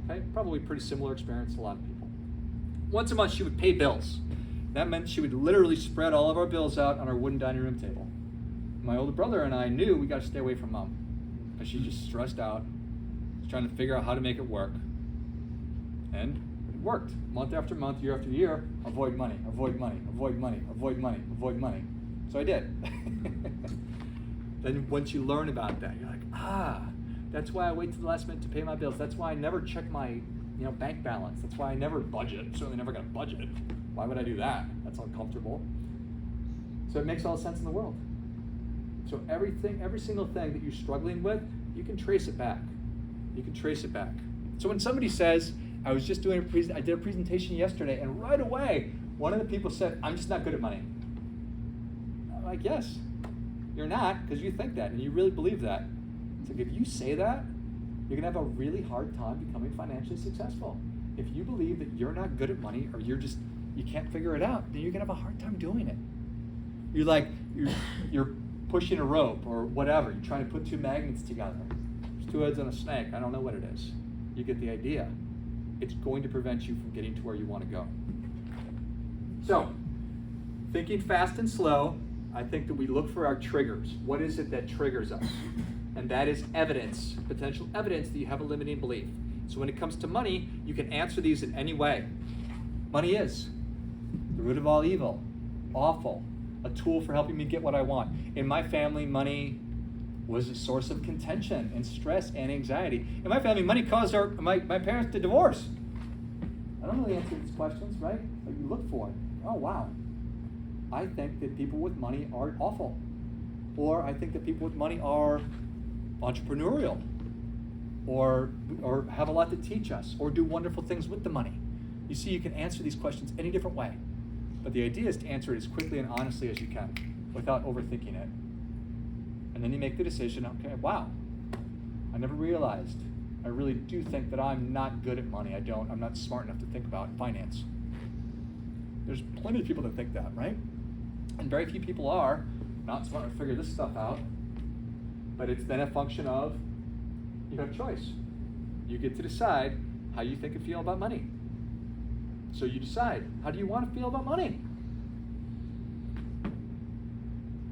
Okay, probably pretty similar experience to a lot of people. Once a month, she would pay bills. That meant she would literally spread all of our bills out on our wooden dining room table. My older brother and I knew we got to stay away from mom because she just stressed out, was trying to figure out how to make it work. And it worked. Month after month, year after year, avoid money, avoid money, avoid money, avoid money, avoid money. So I did. Then once you learn about that, you're like, that's why I wait till the last minute to pay my bills. That's why I never check my bank balance. That's why I never budget. Certainly never got a budget. Why would I do that? That's uncomfortable. So it makes all the sense in the world. So every single thing that you're struggling with, you can trace it back. You can trace it back. So when somebody says, I was just doing I did a presentation yesterday, and right away, one of the people said, I'm just not good at money. I'm like, yes, you're not, because you think that, and you really believe that. It's like, if you say that, you're gonna have a really hard time becoming financially successful. If you believe that you're not good at money, or you can't figure it out, then you're gonna have a hard time doing it. You're pushing a rope or whatever. You're trying to put two magnets together. There's two heads on a snake. I don't know what it is. You get the idea. It's going to prevent you from getting to where you want to go. So, thinking fast and slow, I think that we look for our triggers. What is it that triggers us? And that is evidence, potential evidence that you have a limiting belief. So when it comes to money, you can answer these in any way. Money is the root of all evil, awful, a tool for helping me get what I want. In my family, money was a source of contention and stress and anxiety. In my family, money caused my parents to divorce. I don't know the answer to these questions, right? But you look for it. Oh, wow. I think that people with money are awful. Or I think that people with money are entrepreneurial, or have a lot to teach us, or do wonderful things with the money. You see, you can answer these questions any different way. But the idea is to answer it as quickly and honestly as you can, without overthinking it. And then you make the decision, okay, wow, I never realized. I really do think that I'm not good at money. I'm not smart enough to think about finance. There's plenty of people that think that, right? And very few people are not smart enough to figure this stuff out. But it's then a function of, you have a choice. You get to decide how you think and feel about money. So you decide, how do you want to feel about money?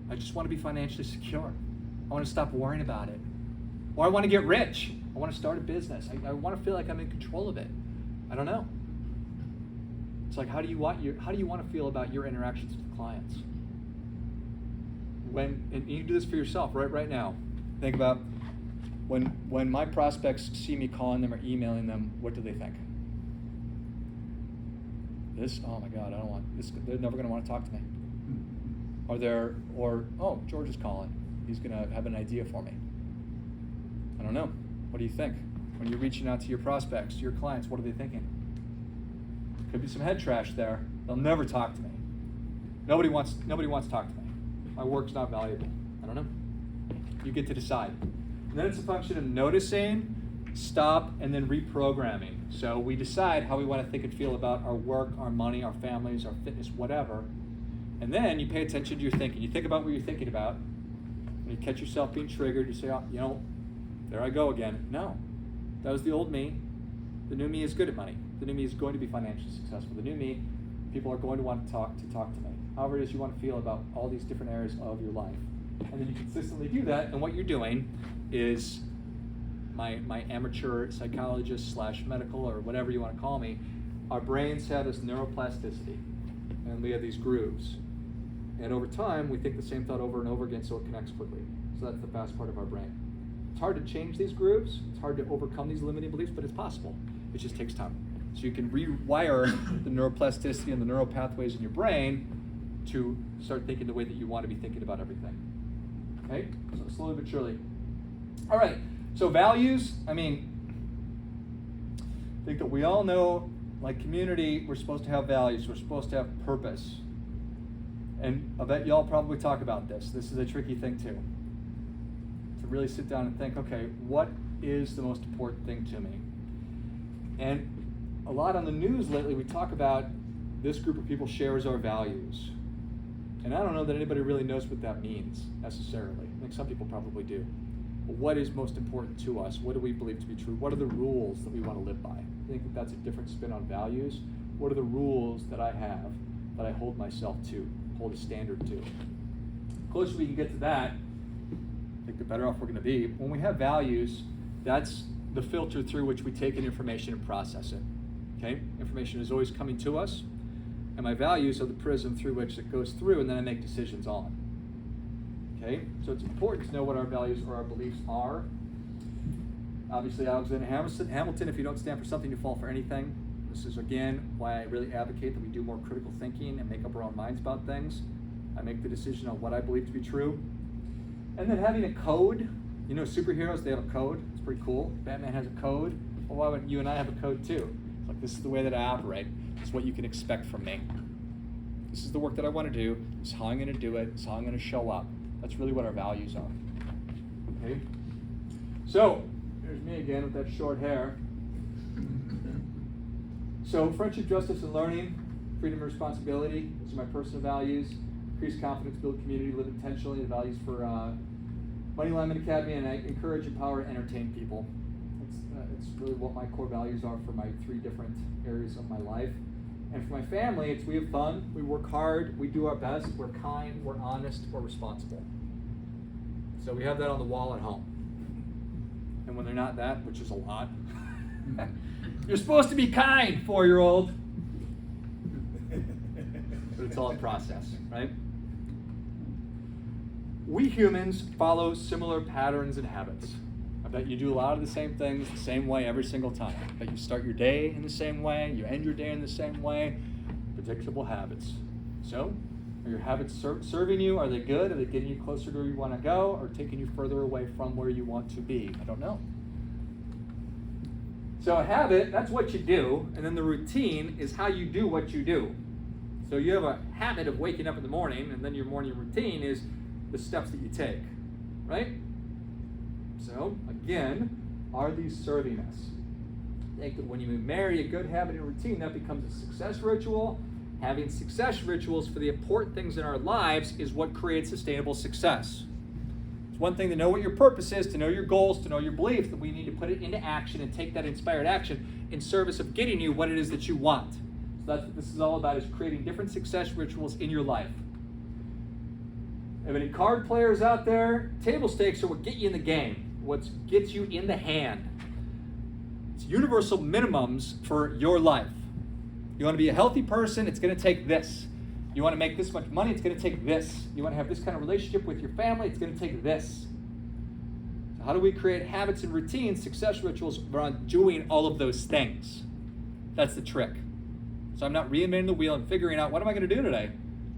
I just want to be financially secure. I want to stop worrying about it. Or I want to get rich. I want to start a business. I want to feel like I'm in control of it. I don't know. It's like, how do you want to feel about your interactions with clients? And you do this for yourself right now. Think about when my prospects see me calling them or emailing them, what do they think? Oh my God, I don't want this. They're never going to want to talk to me. Oh, George is calling. He's going to have an idea for me. I don't know. What do you think? When you're reaching out to your prospects, to your clients, what are they thinking? Could be some head trash there. They'll never talk to me. Nobody wants to talk to me. My work's not valuable. I don't know. You get to decide. And then it's a function of noticing stop and then reprogramming. So we decide how we want to think and feel about our work, our money, our families, our fitness, whatever. And then you pay attention to your thinking. You think about what you're thinking about. And you catch yourself being triggered. You say, oh, you know, there I go again. No, that was the old me. The new me is good at money. The new me is going to be financially successful. The new me, people are going to want to talk to me. However it is you want to feel about all these different areas of your life. And then you consistently do that, and what you're doing is my amateur psychologist / medical or whatever you want to call me, our brains have this neuroplasticity, and we have these grooves. And over time, we think the same thought over and over again so it connects quickly. So that's the fast part of our brain. It's hard to change these grooves. It's hard to overcome these limiting beliefs, but it's possible. It just takes time. So you can rewire the neuroplasticity and the neural pathways in your brain to start thinking the way that you want to be thinking about everything. Okay? So slowly but surely. All right. So values, I think that we all know, like community, we're supposed to have values. We're supposed to have purpose. And I bet y'all probably talk about this. This is a tricky thing too. To really sit down and think, okay, what is the most important thing to me? And a lot on the news lately, we talk about this group of people shares our values. And I don't know that anybody really knows what that means necessarily. I think some people probably do. But what is most important to us? What do we believe to be true? What are the rules that we want to live by? I think that that's a different spin on values. What are the rules that I have that I hold myself to, hold a standard to? The closer we can get to that, I think the better off we're going to be. When we have values, that's the filter through which we take in information and process it. Okay? Information is always coming to us, and my values are the prism through which it goes through, and then I make decisions on. Okay? So it's important to know what our values or our beliefs are. Obviously, Alexander Hamilton, if you don't stand for something, you fall for anything. This is, again, why I really advocate that we do more critical thinking and make up our own minds about things. I make the decision on what I believe to be true. And then having a code. You know, superheroes, they have a code. It's pretty cool. Batman has a code. Well, why wouldn't you and I have a code too? It's like, this is the way that I operate. It's what you can expect from me. This is the work that I want to do. This is how I'm going to do it. This is how I'm going to show up. That's really what our values are. Okay? So, there's me again with that short hair. So, friendship, justice, and learning, freedom and responsibility. Those are my personal values. Increase confidence, build community, live intentionally. The values for Money Alignment Academy, and I encourage, empower, and entertain people. It's really what my core values are for my 3 different areas of my life. And for my family, it's we have fun, we work hard, we do our best, we're kind, we're honest, we're responsible. So we have that on the wall at home. And when they're not that, which is a lot, you're supposed to be kind, 4-year-old. But it's all a process, right? We humans follow similar patterns and habits. I bet you do a lot of the same things the same way every single time. I bet you start your day in the same way, you end your day in the same way. Predictable habits. So, are your habits serving you? Are they good? Are they getting you closer to where you want to go, or taking you further away from where you want to be? I don't know. So a habit, that's what you do, and then the routine is how you do what you do. So you have a habit of waking up in the morning, and then your morning routine is the steps that you take, right? So, again, are these serving us? I think that when you marry a good habit and routine, that becomes a success ritual. Having success rituals for the important things in our lives is what creates sustainable success. It's one thing to know what your purpose is, to know your goals, to know your beliefs, that we need to put it into action and take that inspired action in service of getting you what it is that you want. So that's what this is all about, is creating different success rituals in your life. Have any card players out there? Table stakes are what get you in the game. What gets you in the hand. It's universal minimums for your life. You want to be a healthy person, it's going to take this. You want to make this much money, it's going to take this. You want to have this kind of relationship with your family, it's going to take this. So how do we create habits and routines, success rituals around doing all of those things? That's the trick. So I'm not reinventing the wheel and figuring out, what am I going to do today?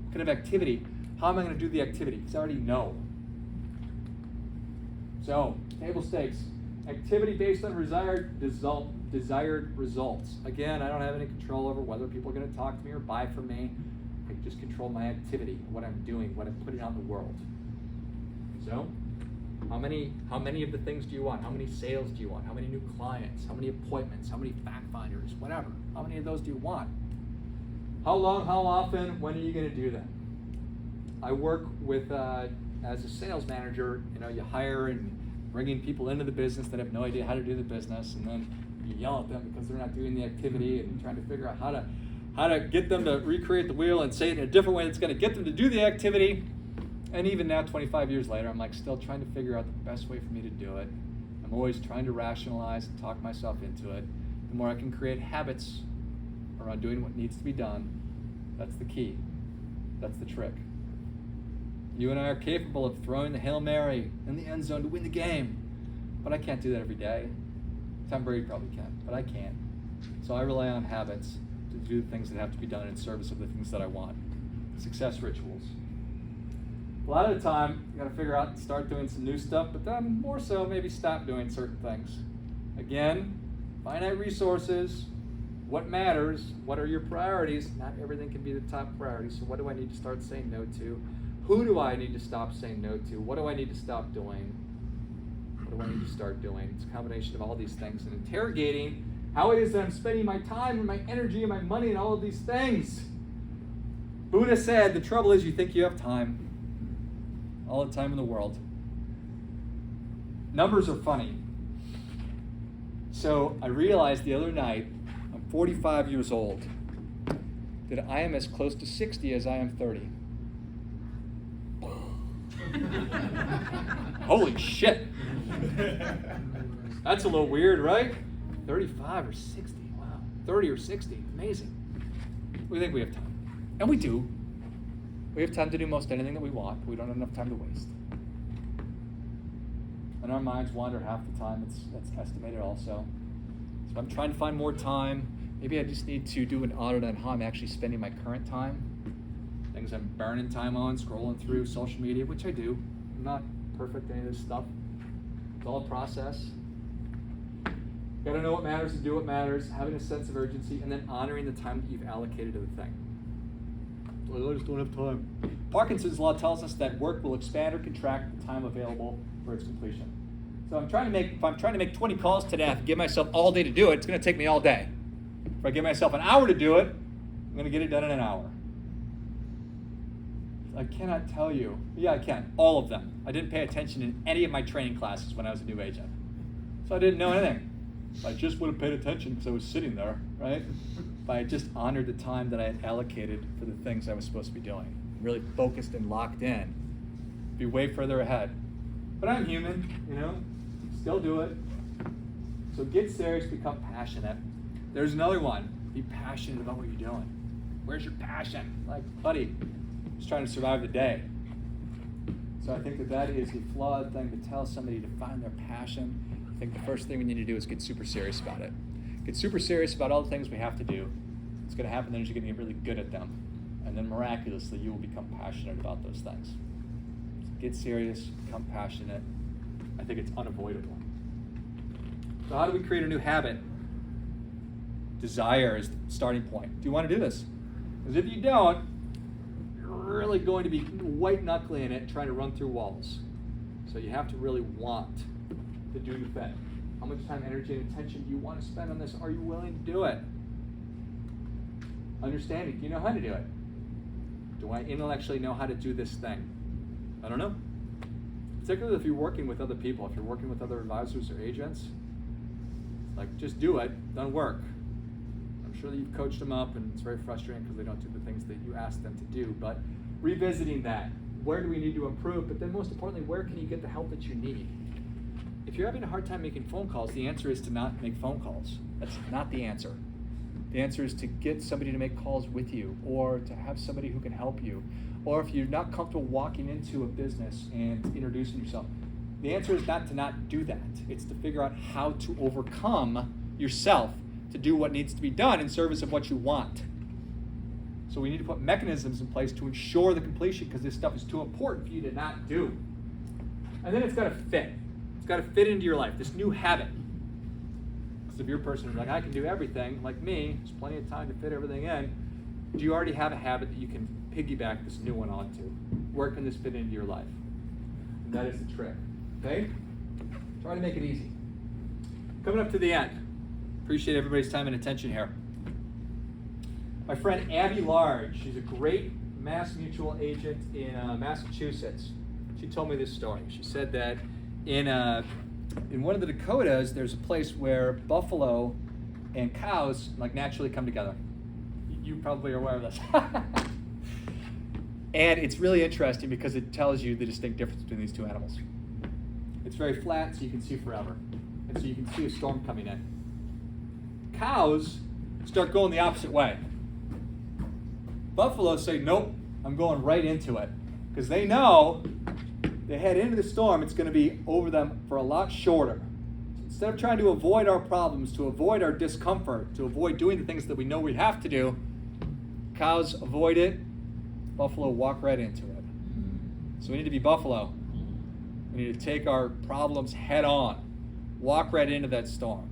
What kind of activity? How am I going to do the activity? Because I already know. So, table stakes. Activity based on desired results. Again, I don't have any control over whether people are going to talk to me or buy from me. I just control my activity, what I'm doing, what I'm putting out in the world. So, how many of the things do you want? How many sales do you want? How many new clients? How many appointments? How many fact finders? Whatever. How many of those do you want? How long? How often? When are you going to do that? I work with, as a sales manager, you hire and bringing people into the business that have no idea how to do the business, and then you yell at them because they're not doing the activity, and trying to figure out how to get them to recreate the wheel and say it in a different way that's going to get them to do the activity. And even now, 25 years later, I'm still trying to figure out the best way for me to do it. I'm always trying to rationalize and talk myself into it. The more I can create habits around doing what needs to be done, that's the key. That's the trick. You and I are capable of throwing the Hail Mary in the end zone to win the game, but I can't do that every day. Tom Brady probably can, but I can't. So I rely on habits to do the things that have to be done in service of the things that I want. Success rituals. A lot of the time, you got to figure out and start doing some new stuff, but then more so maybe stop doing certain things. Again, finite resources, what matters, what are your priorities? Not everything can be the top priority, so what do I need to start saying no to? Who do I need to stop saying no to? What do I need to stop doing? What do I need to start doing? It's a combination of all these things and interrogating how it is that I'm spending my time and my energy and my money and all of these things. Buddha said, the trouble is you think you have time. All the time in the world. Numbers are funny. So I realized the other night, I'm 45 years old, that I am as close to 60 as I am 30. Holy shit. That's a little weird, right? 35 or 60, wow. 30 or 60, amazing. We think we have time. And we do. We have time to do most anything that we want, but we don't have enough time to waste. And our minds wander half the time, that's estimated also. So I'm trying to find more time. Maybe I just need to do an audit on how I'm actually spending my current time. Things I'm burning time on, scrolling through social media, which I do. I'm not perfect at any of this stuff. It's all a process. Gotta know what matters and do what matters, having a sense of urgency, and then honoring the time that you've allocated to the thing. I just don't have time. Parkinson's law tells us that work will expand or contract the time available for its completion. So if I'm trying to make 20 calls today, I have to give myself all day to do it. It's going to take me all day. If I give myself an hour to do it, I'm going to get it done in an hour. I cannot tell you. Yeah, I can. All of them. I didn't pay attention in any of my training classes when I was a new agent. So I didn't know anything. I just would have paid attention because I was sitting there, right? If I had just honored the time that I had allocated for the things I was supposed to be doing, really focused and locked in, be way further ahead. But I'm human, still do it. So get serious, become passionate. There's another one. Be passionate about what you're doing. Where's your passion? Like, buddy, just trying to survive the day. So I think that is a flawed thing to tell somebody to find their passion. I think the first thing we need to do is get super serious about it. Get super serious about all the things we have to do. What's going to happen then is you're going to get really good at them. And then miraculously, you will become passionate about those things. So get serious, become passionate. I think it's unavoidable. So how do we create a new habit? Desire is the starting point. Do you want to do this? Because if you don't, you're really going to be white knuckling in it, trying to run through walls. So you have to really want to do the thing. How much time, energy, and attention do you want to spend on this? Are you willing to do it? Understanding, do you know how to do it? Do I intellectually know how to do this thing? I don't know. Particularly if you're working with other people, if you're working with other advisors or agents, like just do it, doesn't work. I'm sure that you've coached them up and it's very frustrating because they don't do the things that you ask them to do, but revisiting that, where do we need to improve? But then most importantly, where can you get the help that you need? If you're having a hard time making phone calls, the answer is to not make phone calls. That's not the answer. The answer is to get somebody to make calls with you, or to have somebody who can help you. Or if you're not comfortable walking into a business and introducing yourself, the answer is not to not do that. It's to figure out how to overcome yourself to do what needs to be done in service of what you want. So we need to put mechanisms in place to ensure the completion, because this stuff is too important for you to not do. And then it's got to fit. It's got to fit into your life, this new habit. Because if you're a person who's like, I can do everything, like me, there's plenty of time to fit everything in, do you already have a habit that you can piggyback this new one onto? Where can this fit into your life? And that is the trick. Okay? Try to make it easy. Coming up to the end. Appreciate everybody's time and attention here. My friend Abby Large, she's a great Mass Mutual agent in Massachusetts. She told me this story. She said that in one of the Dakotas, there's a place where buffalo and cows like naturally come together. You probably are aware of this. And it's really interesting because it tells you the distinct difference between these two animals. It's very flat, so you can see forever. And so you can see a storm coming in. Cows start going the opposite way. Buffalo say, nope, I'm going right into it. Because they know they head into the storm, it's going to be over them for a lot shorter. So instead of trying to avoid our problems, to avoid our discomfort, to avoid doing the things that we know we have to do, cows avoid it, buffalo walk right into it. So we need to be buffalo. We need to take our problems head on. Walk right into that storm.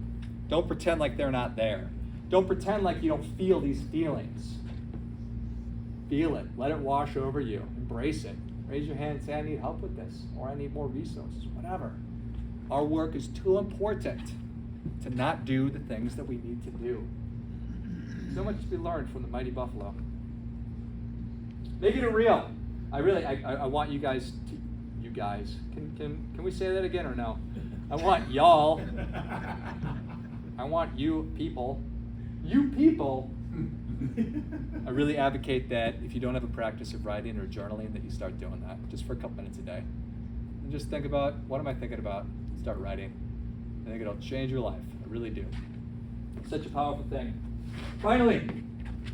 Don't pretend like they're not there. Don't pretend like you don't feel these feelings. Feel it. Let it wash over you. Embrace it. Raise your hand and say, I need help with this, or I need more resources, whatever. Our work is too important to not do the things that we need to do. So much to be learned from the mighty buffalo. Make it real. I want you guys to, can we say that again or no? I want y'all, I want you people, I really advocate that if you don't have a practice of writing or journaling, that you start doing that just for a couple minutes a day. And just think about, what am I thinking about? Start writing. I think it'll change your life. I really do. It's such a powerful thing. Finally,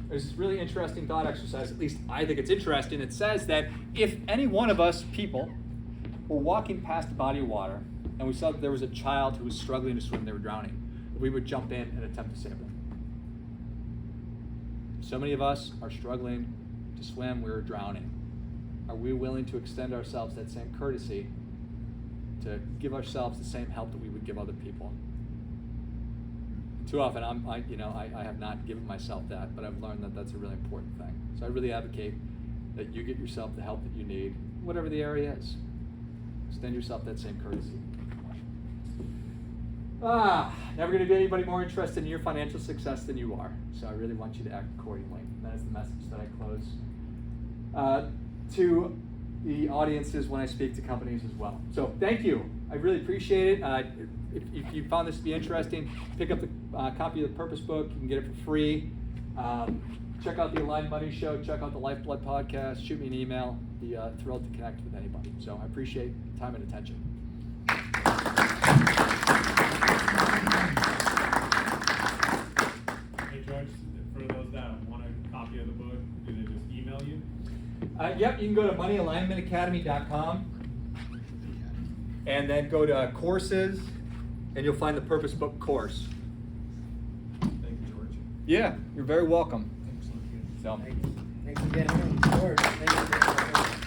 there's this really interesting thought exercise, at least I think it's interesting. It says that if any one of us people were walking past a body of water and we saw that there was a child who was struggling to swim, they were drowning, we would jump in and attempt to save them. So many of us are struggling to swim, we're drowning. Are we willing to extend ourselves that same courtesy to give ourselves the same help that we would give other people? Too often, I have not given myself that, but I've learned that that's a really important thing. So I really advocate that you get yourself the help that you need, whatever the area is. Extend yourself that same courtesy. Never going to be anybody more interested in your financial success than you are. So I really want you to act accordingly. That is the message that I close to the audiences when I speak to companies as well. So thank you. I really appreciate it. If you found this to be interesting, pick up the copy of the Purpose Book. You can get it for free. Check out the Aligned Money Show. Check out the Lifeblood Podcast. Shoot me an email. Be thrilled to connect with anybody. So I appreciate time and attention. Hey George, for those that want a copy of the book, do they just email you? Yep, you can go to moneyalignmentacademy.com and then go to courses, and you'll find the Purpose Book course. Thank you, George. Yeah, you're very welcome. Excellent. So. Thanks again, George. Thank you.